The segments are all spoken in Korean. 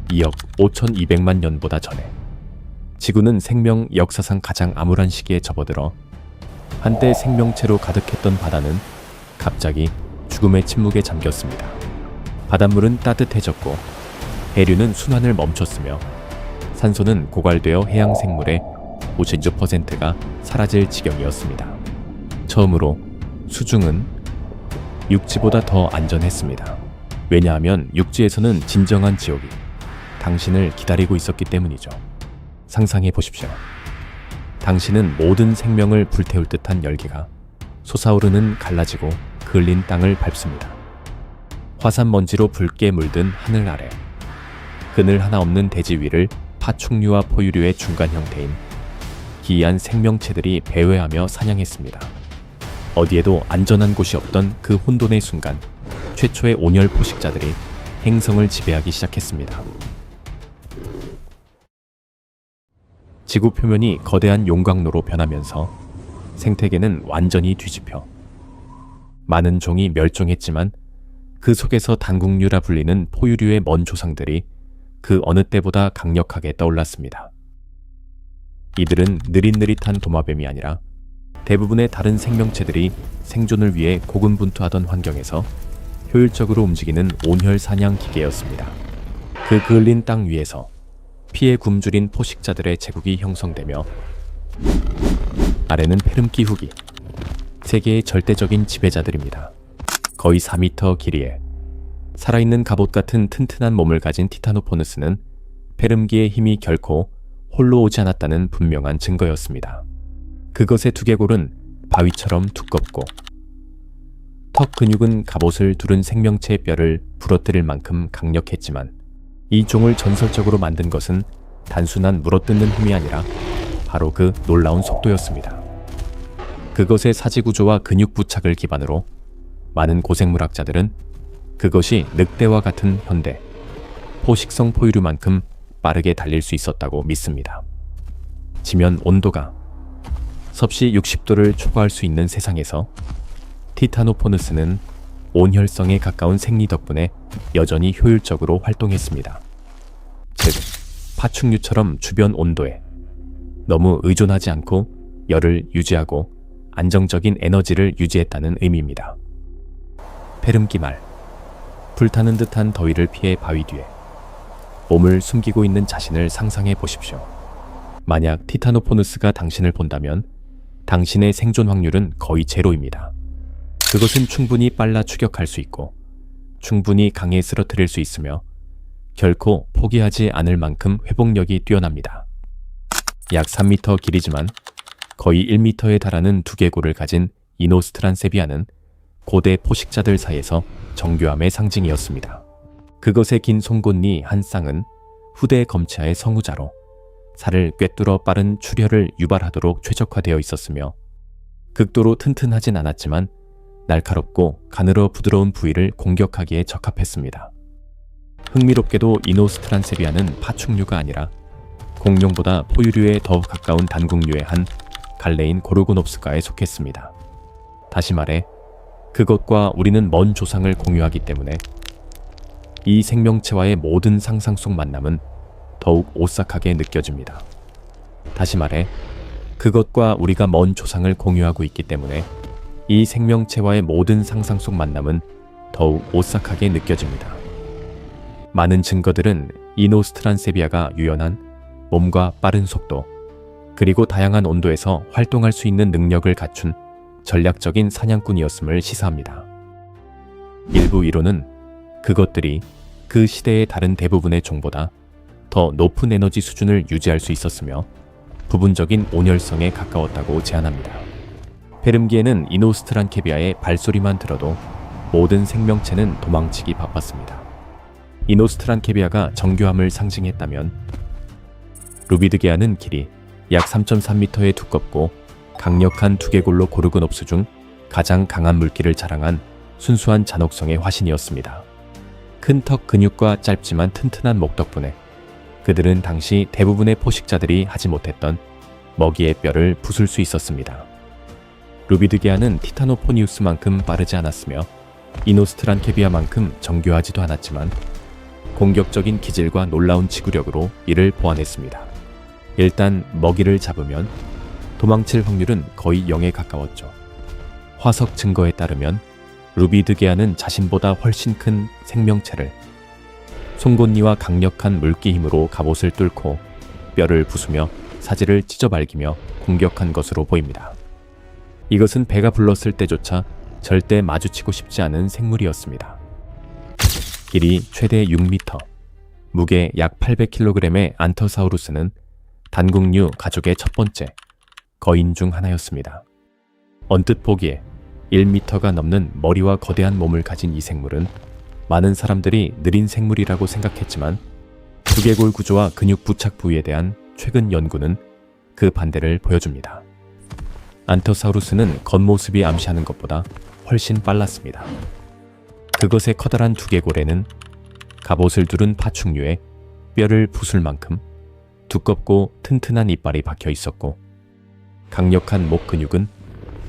2억 5,200만 년보다 전에 지구는 생명 역사상 가장 암울한 시기에 접어들어 한때 생명체로 가득했던 바다는 갑자기 죽음의 침묵에 잠겼습니다. 바닷물은 따뜻해졌고 해류는 순환을 멈췄으며 산소는 고갈되어 해양 생물의 56%가 사라질 지경이었습니다. 처음으로 수중은 육지보다 더 안전했습니다. 왜냐하면 육지에서는 진정한 지옥이 당신을 기다리고 있었기 때문이죠. 상상해 보십시오. 당신은 모든 생명을 불태울 듯한 열기가 솟아오르는 갈라지고 그을린 땅을 밟습니다. 화산 먼지로 붉게 물든 하늘 아래, 그늘 하나 없는 대지 위를 파충류와 포유류의 중간 형태인 기이한 생명체들이 배회하며 사냥했습니다. 어디에도 안전한 곳이 없던 그 혼돈의 순간, 최초의 온열 포식자들이 행성을 지배하기 시작했습니다. 지구 표면이 거대한 용광로로 변하면서 생태계는 완전히 뒤집혀 많은 종이 멸종했지만 그 속에서 단국류라 불리는 포유류의 먼 조상들이 그 어느 때보다 강력하게 떠올랐습니다. 이들은 느릿느릿한 도마뱀이 아니라 대부분의 다른 생명체들이 생존을 위해 고군분투하던 환경에서 효율적으로 움직이는 온혈 사냥 기계였습니다. 그 그을린 땅 위에서 피에 굶주린 포식자들의 제국이 형성되며 아래는 페름기 후기, 세계의 절대적인 지배자들입니다. 거의 4m 길이에 살아있는 갑옷 같은 튼튼한 몸을 가진 티타노포누스는 페름기의 힘이 결코 홀로 오지 않았다는 분명한 증거였습니다. 그것의 두개골은 바위처럼 두껍고 턱 근육은 갑옷을 두른 생명체의 뼈를 부러뜨릴 만큼 강력했지만 이 종을 전설적으로 만든 것은 단순한 물어뜯는 힘이 아니라 바로 그 놀라운 속도였습니다. 그것의 사지구조와 근육 부착을 기반으로 많은 고생물학자들은 그것이 늑대와 같은 현대 포식성 포유류만큼 빠르게 달릴 수 있었다고 믿습니다. 지면 온도가 섭씨 60도를 초과할 수 있는 세상에서 티타노포누스는 온혈성에 가까운 생리 덕분에 여전히 효율적으로 활동했습니다. 즉, 파충류처럼 주변 온도에 너무 의존하지 않고 열을 유지하고 안정적인 에너지를 유지했다는 의미입니다. 페름기 말, 불타는 듯한 더위를 피해 바위 뒤에 몸을 숨기고 있는 자신을 상상해 보십시오. 만약 티타노포누스가 당신을 본다면 당신의 생존 확률은 거의 제로입니다. 그것은 충분히 빨라 추격할 수 있고 충분히 강에 쓰러뜨릴 수 있으며 결코 포기하지 않을 만큼 회복력이 뛰어납니다. 약 3m 길이지만 거의 1m에 달하는 두개골을 가진 이노스트란세비아는 고대 포식자들 사이에서 정교함의 상징이었습니다. 그것의 긴 송곳니 한 쌍은 후대 검체아의 성우자로 살을 꿰뚫어 빠른 출혈을 유발하도록 최적화되어 있었으며 극도로 튼튼하진 않았지만 날카롭고 가늘어 부드러운 부위를 공격하기에 적합했습니다. 흥미롭게도 이노스트란세비아는 파충류가 아니라 공룡보다 포유류에 더 가까운 단국류의 한 갈래인 고르고놉스과에 속했습니다. 다시 말해 그것과 우리는 먼 조상을 공유하기 때문에 이 생명체와의 모든 상상 속 만남은 더욱 오싹하게 느껴집니다. 다시 말해 그것과 우리가 먼 조상을 공유하고 있기 때문에 이 생명체와의 모든 상상 속 만남은 더욱 오싹하게 느껴집니다. 많은 증거들은 이노스트란세비아가 유연한 몸과 빠른 속도, 그리고 다양한 온도에서 활동할 수 있는 능력을 갖춘 전략적인 사냥꾼이었음을 시사합니다. 일부 이론은 그것들이 그 시대의 다른 대부분의 종보다 더 높은 에너지 수준을 유지할 수 있었으며 부분적인 온열성에 가까웠다고 제안합니다. 페름기에는 이노스트란케비아의 발소리만 들어도 모든 생명체는 도망치기 바빴습니다. 이노스트란케비아가 정교함을 상징했다면 루비드게아는 길이 약 3.3m의 두껍고 강력한 두개골로 고르고놉스 중 가장 강한 물기를 자랑한 순수한 잔혹성의 화신이었습니다. 큰 턱 근육과 짧지만 튼튼한 목 덕분에 그들은 당시 대부분의 포식자들이 하지 못했던 먹이의 뼈를 부술 수 있었습니다. 루비드게아는 티타노포니우스만큼 빠르지 않았으며 이노스트란케비아만큼 정교하지도 않았지만 공격적인 기질과 놀라운 지구력으로 이를 보완했습니다. 일단 먹이를 잡으면 도망칠 확률은 거의 0에 가까웠죠. 화석 증거에 따르면 루비드게아는 자신보다 훨씬 큰 생명체를 송곳니와 강력한 물기 힘으로 갑옷을 뚫고 뼈를 부수며 사지를 찢어발기며 공격한 것으로 보입니다. 이것은 배가 불렀을 때조차 절대 마주치고 싶지 않은 생물이었습니다. 길이 최대 6m, 무게 약 800kg의 안터사우루스는 단국류 가족의 첫 번째 거인 중 하나였습니다. 언뜻 보기에 1m가 넘는 머리와 거대한 몸을 가진 이 생물은 많은 사람들이 느린 생물이라고 생각했지만 두개골 구조와 근육 부착 부위에 대한 최근 연구는 그 반대를 보여줍니다. 안터사우루스는 겉모습이 암시하는 것보다 훨씬 빨랐습니다. 그것의 커다란 두개골에는 갑옷을 두른 파충류의 뼈를 부술 만큼 두껍고 튼튼한 이빨이 박혀 있었고, 강력한 목 근육은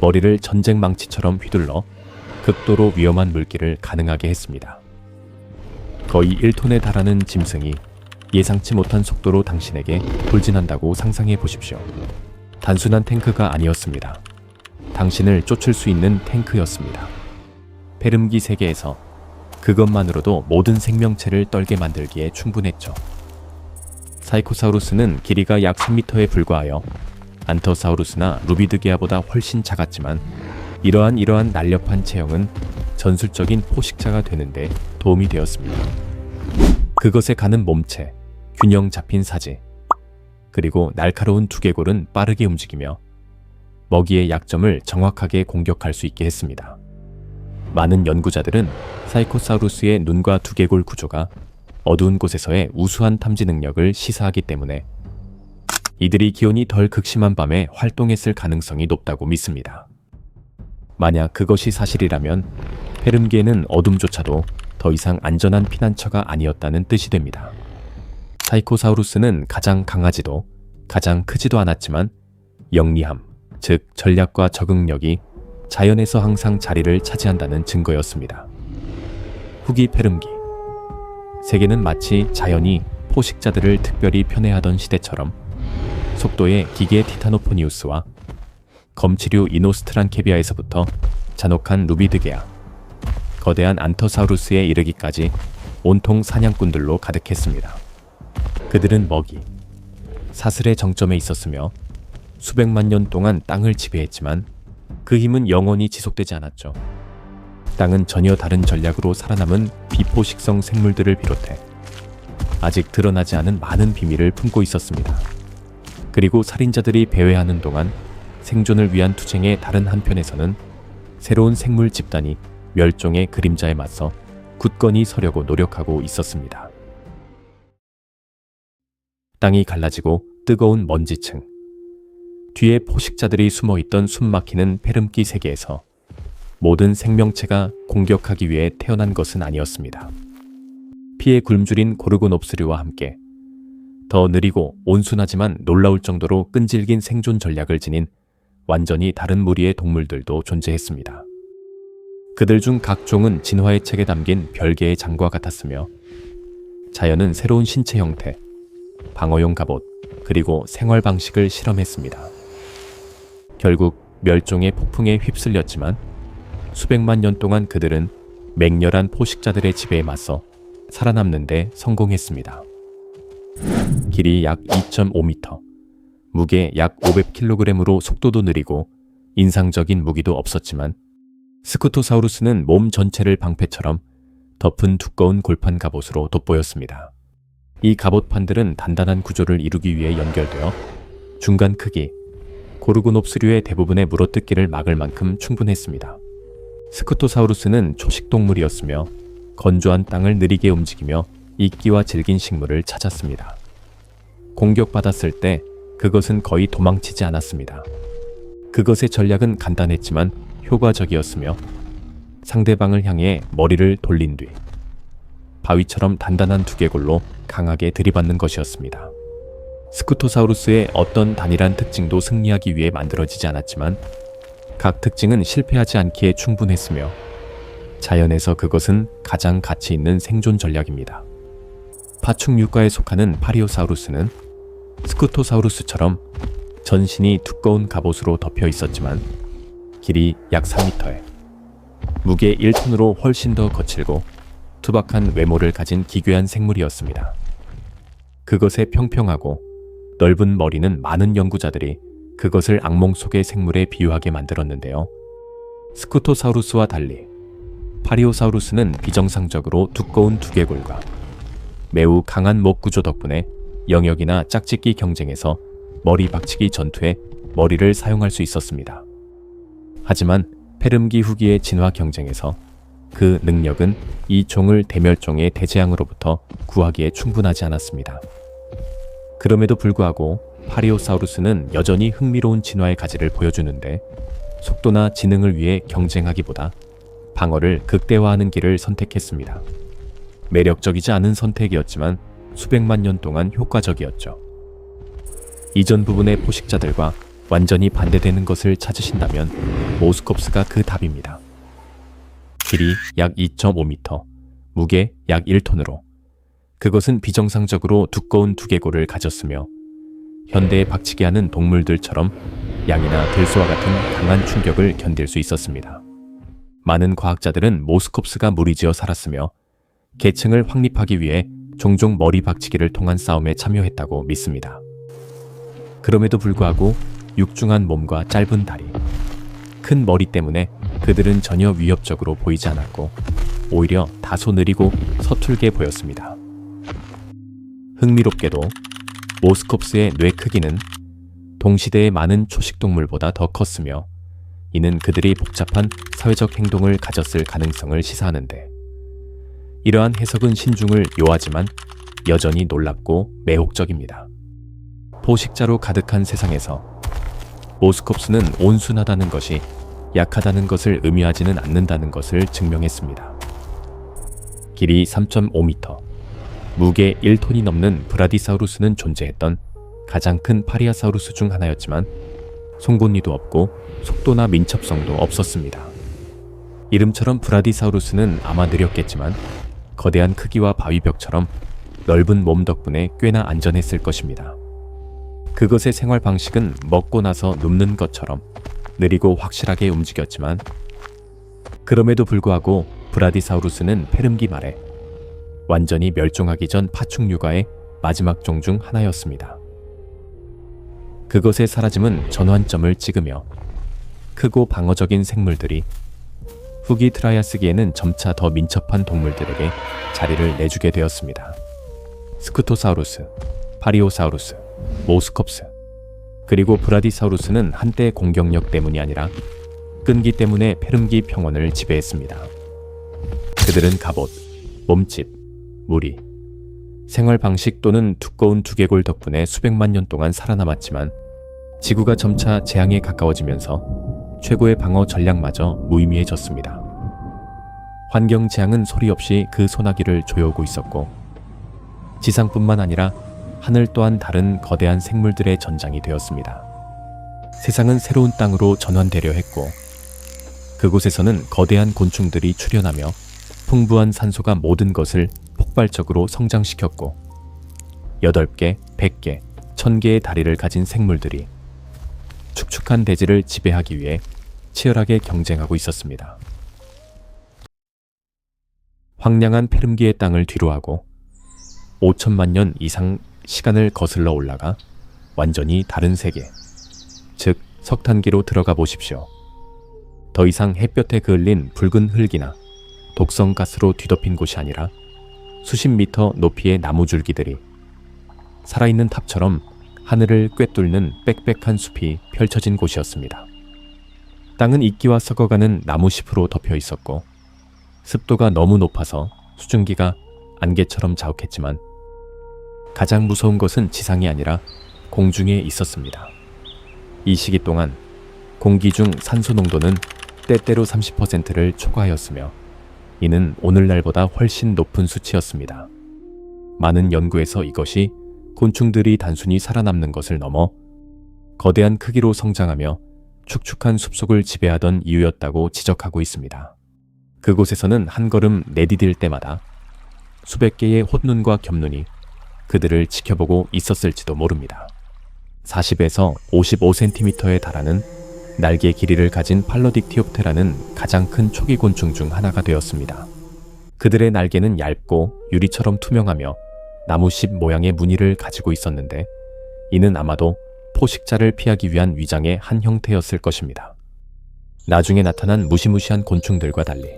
머리를 전쟁 망치처럼 휘둘러 극도로 위험한 물길을 가능하게 했습니다. 거의 1톤에 달하는 짐승이 예상치 못한 속도로 당신에게 돌진한다고 상상해 보십시오. 단순한 탱크가 아니었습니다. 당신을 쫓을 수 있는 탱크였습니다. 페름기 세계에서 그것만으로도 모든 생명체를 떨게 만들기에 충분했죠. 사이코사우루스는 길이가 약 3m에 불과하여 안터사우루스나 루비드게아보다 훨씬 작았지만 이러한 날렵한 체형은 전술적인 포식자가 되는데 도움이 되었습니다. 그것에 가는 몸체, 균형 잡힌 사지, 그리고 날카로운 두개골은 빠르게 움직이며 먹이의 약점을 정확하게 공격할 수 있게 했습니다. 많은 연구자들은 사이코사우루스의 눈과 두개골 구조가 어두운 곳에서의 우수한 탐지 능력을 시사하기 때문에 이들이 기온이 덜 극심한 밤에 활동했을 가능성이 높다고 믿습니다. 만약 그것이 사실이라면 페름기에는 어둠조차도 더 이상 안전한 피난처가 아니었다는 뜻이 됩니다. 사이코사우루스는 가장 강하지도 가장 크지도 않았지만 영리함, 즉 전략과 적응력이 자연에서 항상 자리를 차지한다는 증거였습니다. 후기 페름기. 세계는 마치 자연이 포식자들을 특별히 편애하던 시대처럼 속도의 기계 티타노포니우스와 검치류 이노스트란케비아에서부터 잔혹한 루비드게아, 거대한 안터사우루스에 이르기까지 온통 사냥꾼들로 가득했습니다. 그들은 먹이, 사슬의 정점에 있었으며 수백만 년 동안 땅을 지배했지만 그 힘은 영원히 지속되지 않았죠. 땅은 전혀 다른 전략으로 살아남은 비포식성 생물들을 비롯해 아직 드러나지 않은 많은 비밀을 품고 있었습니다. 그리고 살인자들이 배회하는 동안 생존을 위한 투쟁의 다른 한편에서는 새로운 생물 집단이 멸종의 그림자에 맞서 굳건히 서려고 노력하고 있었습니다. 땅이 갈라지고 뜨거운 먼지층. 뒤에 포식자들이 숨어있던 숨막히는 페름기 세계에서 모든 생명체가 공격하기 위해 태어난 것은 아니었습니다. 피에 굶주린 고르고놉스류와 함께 더 느리고 온순하지만 놀라울 정도로 끈질긴 생존 전략을 지닌 완전히 다른 무리의 동물들도 존재했습니다. 그들 중 각종은 진화의 책에 담긴 별개의 장과 같았으며 자연은 새로운 신체 형태, 방어용 갑옷, 그리고 생활 방식을 실험했습니다. 결국 멸종의 폭풍에 휩쓸렸지만 수백만 년 동안 그들은 맹렬한 포식자들의 지배에 맞서 살아남는 데 성공했습니다. 길이 약 2.5m, 무게 약 500kg으로 속도도 느리고 인상적인 무기도 없었지만 스쿠토사우루스는 몸 전체를 방패처럼 덮은 두꺼운 골판 갑옷으로 돋보였습니다. 이 갑옷판들은 단단한 구조를 이루기 위해 연결되어 중간 크기, 고르고놉스류의 대부분의 물어뜯기를 막을 만큼 충분했습니다. 스쿠토사우루스는 초식동물이었으며 건조한 땅을 느리게 움직이며 이끼와 질긴 식물을 찾았습니다. 공격받았을 때 그것은 거의 도망치지 않았습니다. 그것의 전략은 간단했지만 효과적이었으며 상대방을 향해 머리를 돌린 뒤 바위처럼 단단한 두개골로 강하게 들이받는 것이었습니다. 스쿠토사우루스의 어떤 단일한 특징도 승리하기 위해 만들어지지 않았지만 각 특징은 실패하지 않기에 충분했으며 자연에서 그것은 가장 가치 있는 생존 전략입니다. 파충류과에 속하는 파리오사우루스는 스쿠토사우루스처럼 전신이 두꺼운 갑옷으로 덮여 있었지만 길이 약 3m에 무게 1톤으로 훨씬 더 거칠고 투박한 외모를 가진 기괴한 생물이었습니다. 그것의 평평하고 넓은 머리는 많은 연구자들이 그것을 악몽 속의 생물에 비유하게 만들었는데요. 스쿠토사우루스와 달리 파리오사우루스는 비정상적으로 두꺼운 두개골과 매우 강한 목 구조 덕분에 영역이나 짝짓기 경쟁에서 머리 박치기 전투에 머리를 사용할 수 있었습니다. 하지만 페름기 후기의 진화 경쟁에서 그 능력은 이 종을 대멸종의 대재앙으로부터 구하기에 충분하지 않았습니다. 그럼에도 불구하고 파리오사우루스는 여전히 흥미로운 진화의 가지를 보여주는데 속도나 지능을 위해 경쟁하기보다 방어를 극대화하는 길을 선택했습니다. 매력적이지 않은 선택이었지만 수백만 년 동안 효과적이었죠. 이전 부분의 포식자들과 완전히 반대되는 것을 찾으신다면 모스콥스가 그 답입니다. 길이 약 2.5m, 무게 약 1톤으로 그것은 비정상적으로 두꺼운 두개골을 가졌으며 현대에 박치기 하는 동물들처럼 양이나 들소와 같은 강한 충격을 견딜 수 있었습니다. 많은 과학자들은 모스콥스가 무리지어 살았으며 계층을 확립하기 위해 종종 머리 박치기를 통한 싸움에 참여했다고 믿습니다. 그럼에도 불구하고 육중한 몸과 짧은 다리, 큰 머리 때문에 그들은 전혀 위협적으로 보이지 않았고 오히려 다소 느리고 서툴게 보였습니다. 흥미롭게도 모스콥스의 뇌 크기는 동시대의 많은 초식동물보다 더 컸으며 이는 그들이 복잡한 사회적 행동을 가졌을 가능성을 시사하는데 이러한 해석은 신중을 요하지만 여전히 놀랍고 매혹적입니다. 포식자로 가득한 세상에서 모스콥스는 온순하다는 것이 약하다는 것을 의미하지는 않는다는 것을 증명했습니다. 길이 3.5m, 무게 1톤이 넘는 브라디사우루스는 존재했던 가장 큰 파리아사우루스 중 하나였지만 송곳니도 없고 속도나 민첩성도 없었습니다. 이름처럼 브라디사우루스는 아마 느렸겠지만 거대한 크기와 바위벽처럼 넓은 몸 덕분에 꽤나 안전했을 것입니다. 그것의 생활 방식은 먹고 나서 눕는 것처럼 느리고 확실하게 움직였지만 그럼에도 불구하고 브라디사우루스는 페름기 말에 완전히 멸종하기 전 파충류과의 마지막 종 중 하나였습니다. 그것의 사라짐은 전환점을 찍으며 크고 방어적인 생물들이 후기 트라이아스기에는 점차 더 민첩한 동물들에게 자리를 내주게 되었습니다. 스쿠토사우루스, 파리오사우루스, 모스콥스, 그리고 브라디사우루스는 한때 공격력 때문이 아니라 끈기 때문에 페름기 평원을 지배했습니다. 그들은 갑옷, 몸집, 무리, 생활 방식 또는 두꺼운 두개골 덕분에 수백만 년 동안 살아남았지만 지구가 점차 재앙에 가까워지면서 최고의 방어 전략마저 무의미해졌습니다. 환경 재앙은 소리 없이 그 소나기를 조여오고 있었고 지상뿐만 아니라 하늘 또한 다른 거대한 생물들의 전장이 되었습니다. 세상은 새로운 땅으로 전환되려 했고 그곳에서는 거대한 곤충들이 출현하며 풍부한 산소가 모든 것을 폭발적으로 성장시켰고 8개, 100개, 1000개의 다리를 가진 생물들이 축축한 대지를 지배하기 위해 치열하게 경쟁하고 있었습니다. 황량한 페름기의 땅을 뒤로하고 5천만 년 이상 시간을 거슬러 올라가 완전히 다른 세계, 즉 석탄기로 들어가 보십시오. 더 이상 햇볕에 그을린 붉은 흙이나 독성가스로 뒤덮인 곳이 아니라 수십 미터 높이의 나무줄기들이 살아있는 탑처럼 하늘을 꿰뚫는 빽빽한 숲이 펼쳐진 곳이었습니다. 땅은 이끼와 썩어가는 나무잎으로 덮여 있었고 습도가 너무 높아서 수증기가 안개처럼 자욱했지만 가장 무서운 것은 지상이 아니라 공중에 있었습니다. 이 시기 동안 공기 중 산소 농도는 때때로 30%를 초과하였으며 이는 오늘날보다 훨씬 높은 수치였습니다. 많은 연구에서 이것이 곤충들이 단순히 살아남는 것을 넘어 거대한 크기로 성장하며 축축한 숲속을 지배하던 이유였다고 지적하고 있습니다. 그곳에서는 한 걸음 내디딜 때마다 수백 개의 홑눈과 겹눈이 그들을 지켜보고 있었을지도 모릅니다. 40에서 55cm에 달하는 날개 길이를 가진 팔로딕티옵테라는 가장 큰 초기 곤충 중 하나가 되었습니다. 그들의 날개는 얇고 유리처럼 투명하며 나무십 모양의 무늬를 가지고 있었는데 이는 아마도 포식자를 피하기 위한 위장의 한 형태였을 것입니다. 나중에 나타난 무시무시한 곤충들과 달리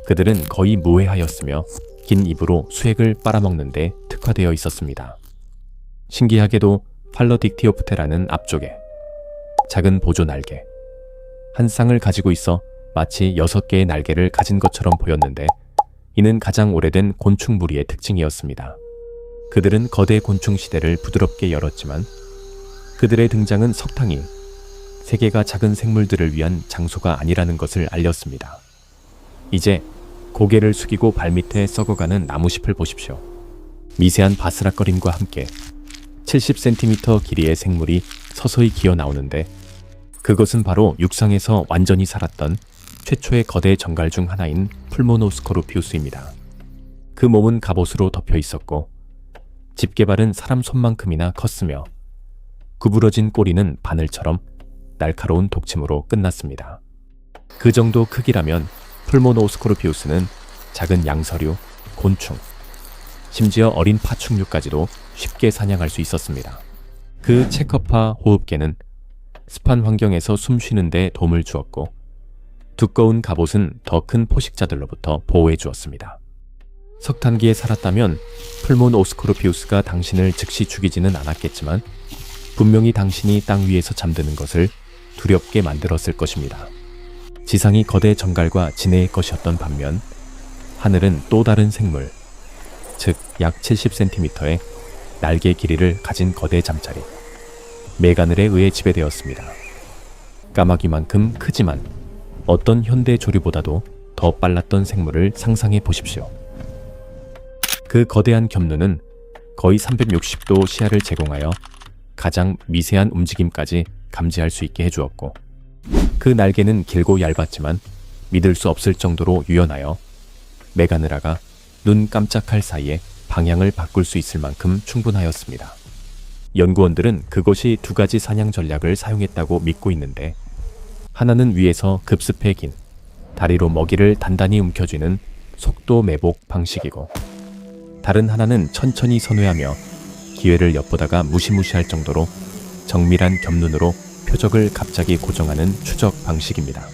그들은 거의 무해하였으며 긴 입으로 수액을 빨아먹는 데 특화되어 있었습니다. 신기하게도 팔로딕티오프테라는 앞쪽에 작은 보조 날개, 한 쌍을 가지고 있어 마치 6개의 날개를 가진 것처럼 보였는데 이는 가장 오래된 곤충 무리의 특징이었습니다. 그들은 거대 곤충 시대를 부드럽게 열었지만 그들의 등장은 석탕이 세계가 작은 생물들을 위한 장소가 아니라는 것을 알렸습니다. 이제 고개를 숙이고 발밑에 썩어가는 나무잎을 보십시오. 미세한 바스락거림과 함께 70cm 길이의 생물이 서서히 기어 나오는데 그것은 바로 육상에서 완전히 살았던 최초의 거대 정갈 중 하나인 풀모노스코르피우스입니다. 그 몸은 갑옷으로 덮여 있었고 집게발은 사람 손만큼이나 컸으며 구부러진 꼬리는 바늘처럼 날카로운 독침으로 끝났습니다. 그 정도 크기라면 풀모노스코르피우스는 작은 양서류, 곤충, 심지어 어린 파충류까지도 쉽게 사냥할 수 있었습니다. 그 체커파 호흡계는 습한 환경에서 숨 쉬는 데 도움을 주었고 두꺼운 갑옷은 더 큰 포식자들로부터 보호해 주었습니다. 석탄기에 살았다면 풀모노스코르피우스가 당신을 즉시 죽이지는 않았겠지만 분명히 당신이 땅 위에서 잠드는 것을 두렵게 만들었을 것입니다. 지상이 거대 정갈과 진해의 것이었던 반면 하늘은 또 다른 생물, 즉 약 70cm의 날개 길이를 가진 거대 잠자리, 메가늘에 의해 지배되었습니다. 까마귀만큼 크지만 어떤 현대 조류보다도 더 빨랐던 생물을 상상해 보십시오. 그 거대한 겹눈은 거의 360도 시야를 제공하여 가장 미세한 움직임까지 감지할 수 있게 해주었고 그 날개는 길고 얇았지만 믿을 수 없을 정도로 유연하여 메가느라가 눈 깜짝할 사이에 방향을 바꿀 수 있을 만큼 충분하였습니다. 연구원들은 그것이 두 가지 사냥 전략을 사용했다고 믿고 있는데 하나는 위에서 급습해 긴 다리로 먹이를 단단히 움켜쥐는 속도 매복 방식이고 다른 하나는 천천히 선회하며 기회를 엿보다가 무시무시할 정도로 정밀한 겹눈으로 표적을 갑자기 고정하는 추적 방식입니다.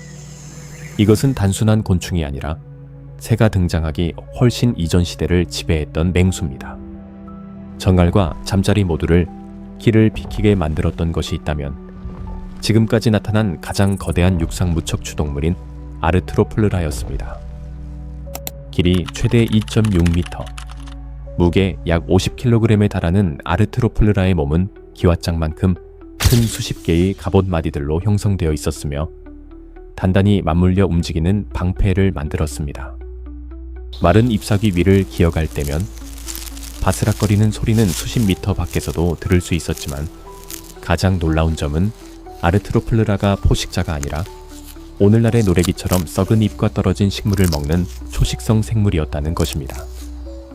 이것은 단순한 곤충이 아니라 새가 등장하기 훨씬 이전 시대를 지배했던 맹수입니다. 정갈과 잠자리 모두를 길을 비키게 만들었던 것이 있다면 지금까지 나타난 가장 거대한 육상 무척추 동물인 아르트로플르라였습니다. 길이 최대 2.6m, 무게 약 50kg에 달하는 아르트로플르라의 몸은 기왓장만큼 큰 수십 개의 갑옷 마디들로 형성되어 있었으며 단단히 맞물려 움직이는 방패를 만들었습니다. 마른 잎사귀 위를 기어갈 때면 바스락거리는 소리는 수십 미터 밖에서도 들을 수 있었지만 가장 놀라운 점은 아르트로플르라가 포식자가 아니라 오늘날의 노래기처럼 썩은 잎과 떨어진 식물을 먹는 초식성 생물이었다는 것입니다.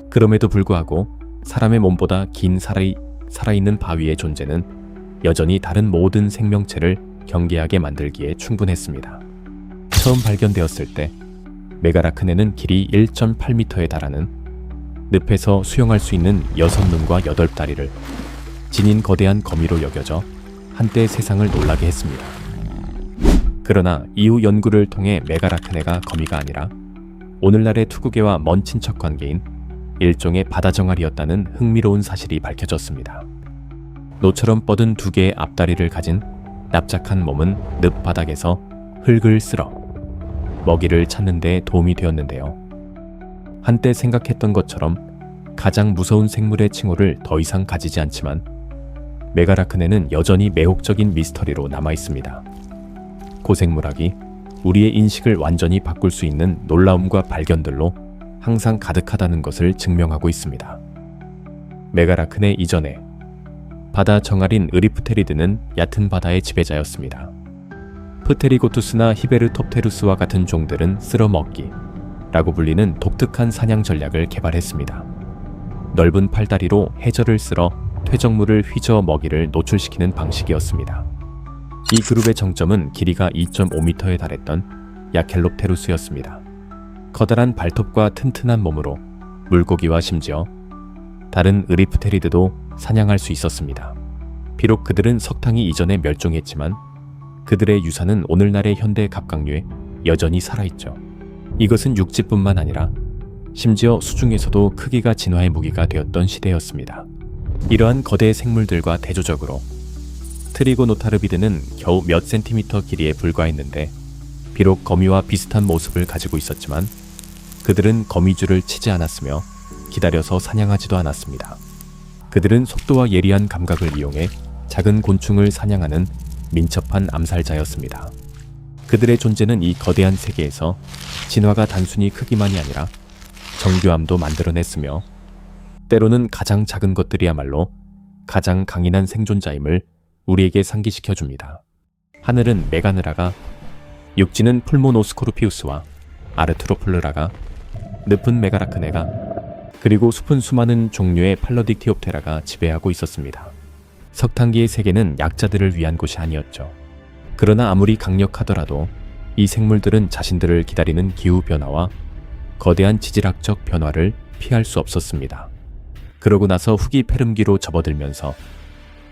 그럼에도 불구하고 사람의 몸보다 긴 살아있는 바위의 존재는 여전히 다른 모든 생명체를 경계하게 만들기에 충분했습니다. 처음 발견되었을 때 메가라크네는 길이 1.8m에 달하는 늪에서 수영할 수 있는 6눈과 8다리를 지닌 거대한 거미로 여겨져 한때 세상을 놀라게 했습니다. 그러나 이후 연구를 통해 메가라크네가 거미가 아니라 오늘날의 투구개와 먼 친척 관계인 일종의 바다 정알이었다는 흥미로운 사실이 밝혀졌습니다. 노처럼 뻗은 두 개의 앞다리를 가진 납작한 몸은 늪 바닥에서 흙을 쓸어 먹이를 찾는 데 도움이 되었는데요. 한때 생각했던 것처럼 가장 무서운 생물의 칭호를 더 이상 가지지 않지만 메가라크네는 여전히 매혹적인 미스터리로 남아있습니다. 고생물학이 우리의 인식을 완전히 바꿀 수 있는 놀라움과 발견들로 항상 가득하다는 것을 증명하고 있습니다. 메가라크네 이전에 바다 정알인 의리프테리드는 얕은 바다의 지배자였습니다. 프테리고투스나 히베르톱테루스와 같은 종들은 쓸어먹기 라고 불리는 독특한 사냥 전략을 개발했습니다. 넓은 팔다리로 해저를 쓸어 퇴적물을 휘저어 먹이를 노출시키는 방식이었습니다. 이 그룹의 정점은 길이가 2.5m에 달했던 야켈롭테루스였습니다. 커다란 발톱과 튼튼한 몸으로 물고기와 심지어 다른 의리프테리드도 사냥할 수 있었습니다. 비록 그들은 석탕이 이전에 멸종했지만 그들의 유산은 오늘날의 현대 갑각류에 여전히 살아있죠. 이것은 육지뿐만 아니라 심지어 수중에서도 크기가 진화의 무기가 되었던 시대였습니다. 이러한 거대 생물들과 대조적으로 트리고노타르비드는 겨우 몇 센티미터 길이에 불과했는데 비록 거미와 비슷한 모습을 가지고 있었지만 그들은 거미줄을 치지 않았으며 기다려서 사냥하지도 않았습니다. 그들은 속도와 예리한 감각을 이용해 작은 곤충을 사냥하는 민첩한 암살자였습니다. 그들의 존재는 이 거대한 세계에서 진화가 단순히 크기만이 아니라 정교함도 만들어냈으며 때로는 가장 작은 것들이야말로 가장 강인한 생존자임을 우리에게 상기시켜 줍니다. 하늘은 메가느라가, 육지는 풀모노스코르피우스와 아르트로플르라가, 늪은 메가라크네가, 그리고 숲은 수많은 종류의 팔러딕티옵테라가 지배하고 있었습니다. 석탄기의 세계는 약자들을 위한 곳이 아니었죠. 그러나 아무리 강력하더라도 이 생물들은 자신들을 기다리는 기후변화와 거대한 지질학적 변화를 피할 수 없었습니다. 그러고 나서 후기 페름기로 접어들면서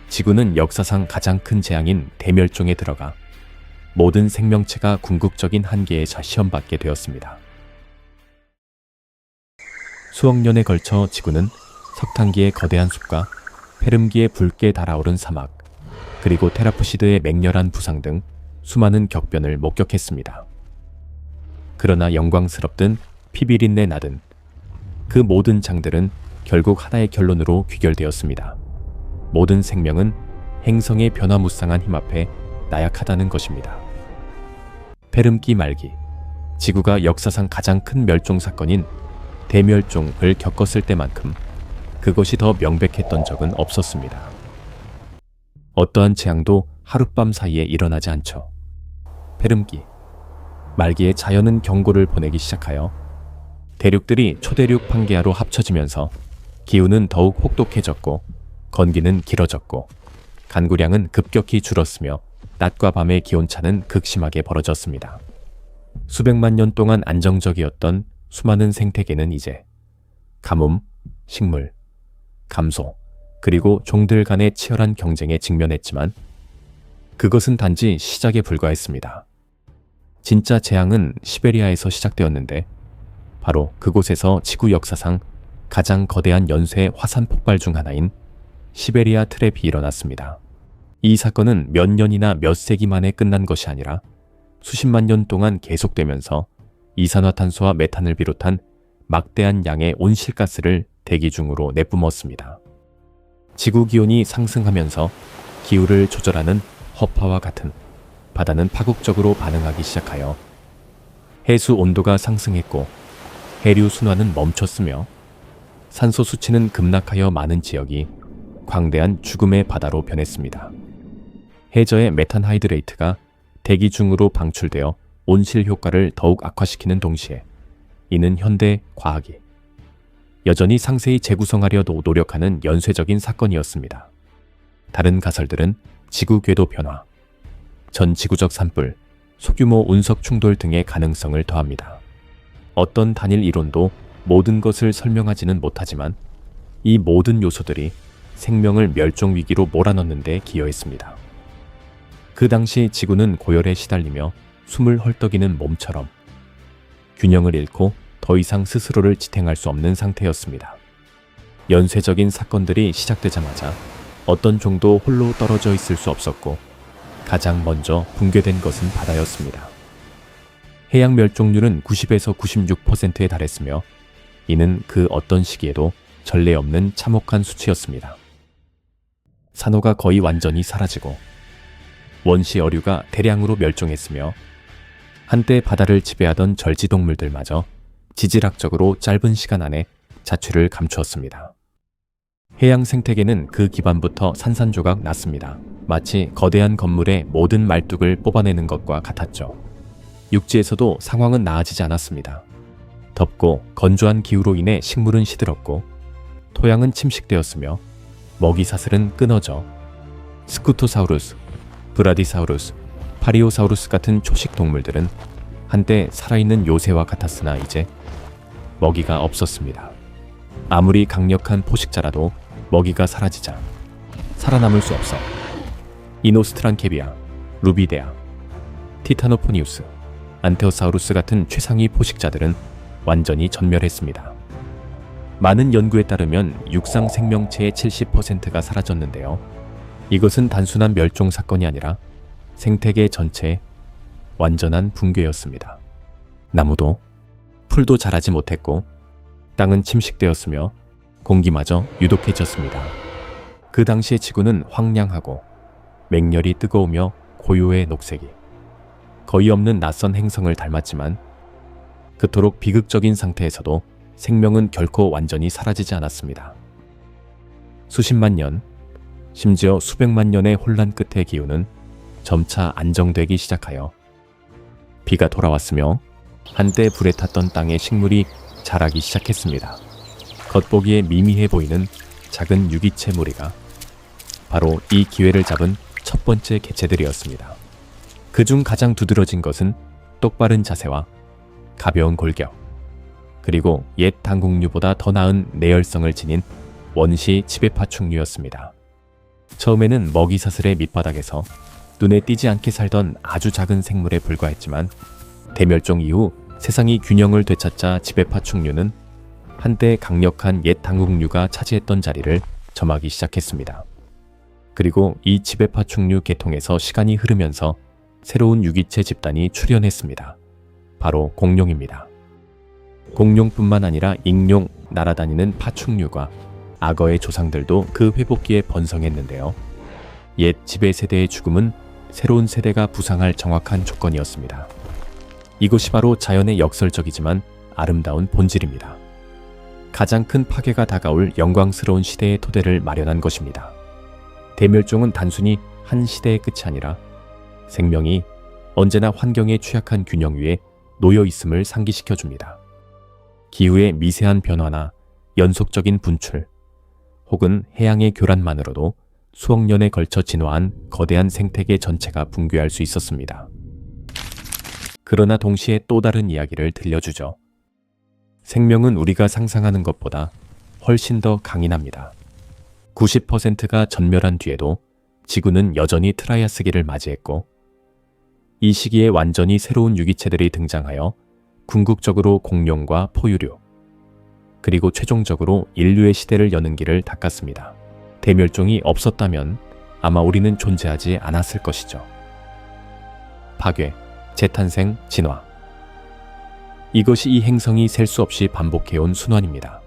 지구는 역사상 가장 큰 재앙인 대멸종에 들어가 모든 생명체가 궁극적인 한계에서 시험받게 되었습니다. 수억 년에 걸쳐 지구는 석탄기의 거대한 숲과 페름기의 붉게 달아오른 사막, 그리고 테라프시드의 맹렬한 부상 등 수많은 격변을 목격했습니다. 그러나 영광스럽든 피비린내 나든 그 모든 장들은 결국 하나의 결론으로 귀결되었습니다. 모든 생명은 행성의 변화무쌍한 힘 앞에 나약하다는 것입니다. 페름기 말기, 지구가 역사상 가장 큰 멸종 사건인 대멸종을 겪었을 때만큼 그것이 더 명백했던 적은 없었습니다. 어떠한 재앙도 하룻밤 사이에 일어나지 않죠. 페름기 말기에 자연은 경고를 보내기 시작하여 대륙들이 초대륙 판게아로 합쳐지면서 기후는 더욱 혹독해졌고 건기는 길어졌고 간구량은 급격히 줄었으며 낮과 밤의 기온차는 극심하게 벌어졌습니다. 수백만 년 동안 안정적이었던 수많은 생태계는 이제 가뭄, 식물, 감소, 그리고 종들 간의 치열한 경쟁에 직면했지만 그것은 단지 시작에 불과했습니다. 진짜 재앙은 시베리아에서 시작되었는데 바로 그곳에서 지구 역사상 가장 거대한 연쇄 화산 폭발 중 하나인 시베리아 트랩이 일어났습니다. 이 사건은 몇 년이나 몇 세기 만에 끝난 것이 아니라 수십만 년 동안 계속되면서 이산화탄소와 메탄을 비롯한 막대한 양의 온실가스를 대기 중으로 내뿜었습니다. 지구 기온이 상승하면서 기후를 조절하는 허파와 같은 바다는 파국적으로 반응하기 시작하여 해수 온도가 상승했고 해류 순환은 멈췄으며 산소 수치는 급락하여 많은 지역이 광대한 죽음의 바다로 변했습니다. 해저의 메탄하이드레이트가 대기 중으로 방출되어 온실 효과를 더욱 악화시키는 동시에 이는 현대 과학이 여전히 상세히 재구성하려도 노력하는 연쇄적인 사건이었습니다. 다른 가설들은 지구 궤도 변화, 전 지구적 산불, 소규모 운석 충돌 등의 가능성을 더합니다. 어떤 단일 이론도 모든 것을 설명하지는 못하지만 이 모든 요소들이 생명을 멸종 위기로 몰아넣는 데 기여했습니다. 그 당시 지구는 고열에 시달리며 숨을 헐떡이는 몸처럼 균형을 잃고 더 이상 스스로를 지탱할 수 없는 상태였습니다. 연쇄적인 사건들이 시작되자마자 어떤 종도 홀로 떨어져 있을 수 없었고 가장 먼저 붕괴된 것은 바다였습니다. 해양 멸종률은 90에서 96%에 달했으며 이는 그 어떤 시기에도 전례 없는 참혹한 수치였습니다. 산호가 거의 완전히 사라지고 원시 어류가 대량으로 멸종했으며 한때 바다를 지배하던 절지동물들마저 지질학적으로 짧은 시간 안에 자취를 감추었습니다. 해양 생태계는 그 기반부터 산산조각 났습니다. 마치 거대한 건물의 모든 말뚝을 뽑아내는 것과 같았죠. 육지에서도 상황은 나아지지 않았습니다. 덥고 건조한 기후로 인해 식물은 시들었고 토양은 침식되었으며 먹이 사슬은 끊어져 스쿠토사우루스, 브라디사우루스, 파리오사우루스 같은 초식 동물들은 한때 살아있는 요새와 같았으나 이제 먹이가 없었습니다. 아무리 강력한 포식자라도 먹이가 사라지자 살아남을 수 없어 이노스트란케비아, 루비데아, 티타노포니우스, 안테오사우루스 같은 최상위 포식자들은 완전히 전멸했습니다. 많은 연구에 따르면 육상 생명체의 70%가 사라졌는데요. 이것은 단순한 멸종 사건이 아니라 생태계 전체의 완전한 붕괴였습니다. 나무도 풀도 자라지 못했고 땅은 침식되었으며 공기마저 유독해졌습니다. 그 당시의 지구는 황량하고 맹렬히 뜨거우며 고요의 녹색이 거의 없는 낯선 행성을 닮았지만 그토록 비극적인 상태에서도 생명은 결코 완전히 사라지지 않았습니다. 수십만 년, 심지어 수백만 년의 혼란 끝의 기후는 점차 안정되기 시작하여 비가 돌아왔으며 한때 불에 탔던 땅의 식물이 자라기 시작했습니다. 겉보기에 미미해 보이는 작은 유기체 무리가 바로 이 기회를 잡은 첫 번째 개체들이었습니다. 그중 가장 두드러진 것은 똑바른 자세와 가벼운 골격, 그리고 옛 당국류보다 더 나은 내열성을 지닌 원시 지배파충류였습니다. 처음에는 먹이 사슬의 밑바닥에서 눈에 띄지 않게 살던 아주 작은 생물에 불과했지만 대멸종 이후 세상이 균형을 되찾자 지배파충류는 한때 강력한 옛 당국류가 차지했던 자리를 점하기 시작했습니다. 그리고 이 지배파충류 계통에서 시간이 흐르면서 새로운 유기체 집단이 출현했습니다. 바로 공룡입니다. 공룡뿐만 아니라 익룡, 날아다니는 파충류과 악어의 조상들도 그 회복기에 번성했는데요. 옛 지배 세대의 죽음은 새로운 세대가 부상할 정확한 조건이었습니다. 이것이 바로 자연의 역설적이지만 아름다운 본질입니다. 가장 큰 파괴가 다가올 영광스러운 시대의 토대를 마련한 것입니다. 대멸종은 단순히 한 시대의 끝이 아니라 생명이 언제나 환경에 취약한 균형 위에 놓여 있음을 상기시켜줍니다. 기후의 미세한 변화나 연속적인 분출, 혹은 해양의 교란만으로도 수억 년에 걸쳐 진화한 거대한 생태계 전체가 붕괴할 수 있었습니다. 그러나 동시에 또 다른 이야기를 들려주죠. 생명은 우리가 상상하는 것보다 훨씬 더 강인합니다. 90%가 전멸한 뒤에도 지구는 여전히 트라이아스기를 맞이했고 이 시기에 완전히 새로운 유기체들이 등장하여 궁극적으로 공룡과 포유류, 그리고 최종적으로 인류의 시대를 여는 길을 닦았습니다. 대멸종이 없었다면 아마 우리는 존재하지 않았을 것이죠. 파괴, 재탄생, 진화. 이것이 이 행성이 셀 수 없이 반복해온 순환입니다.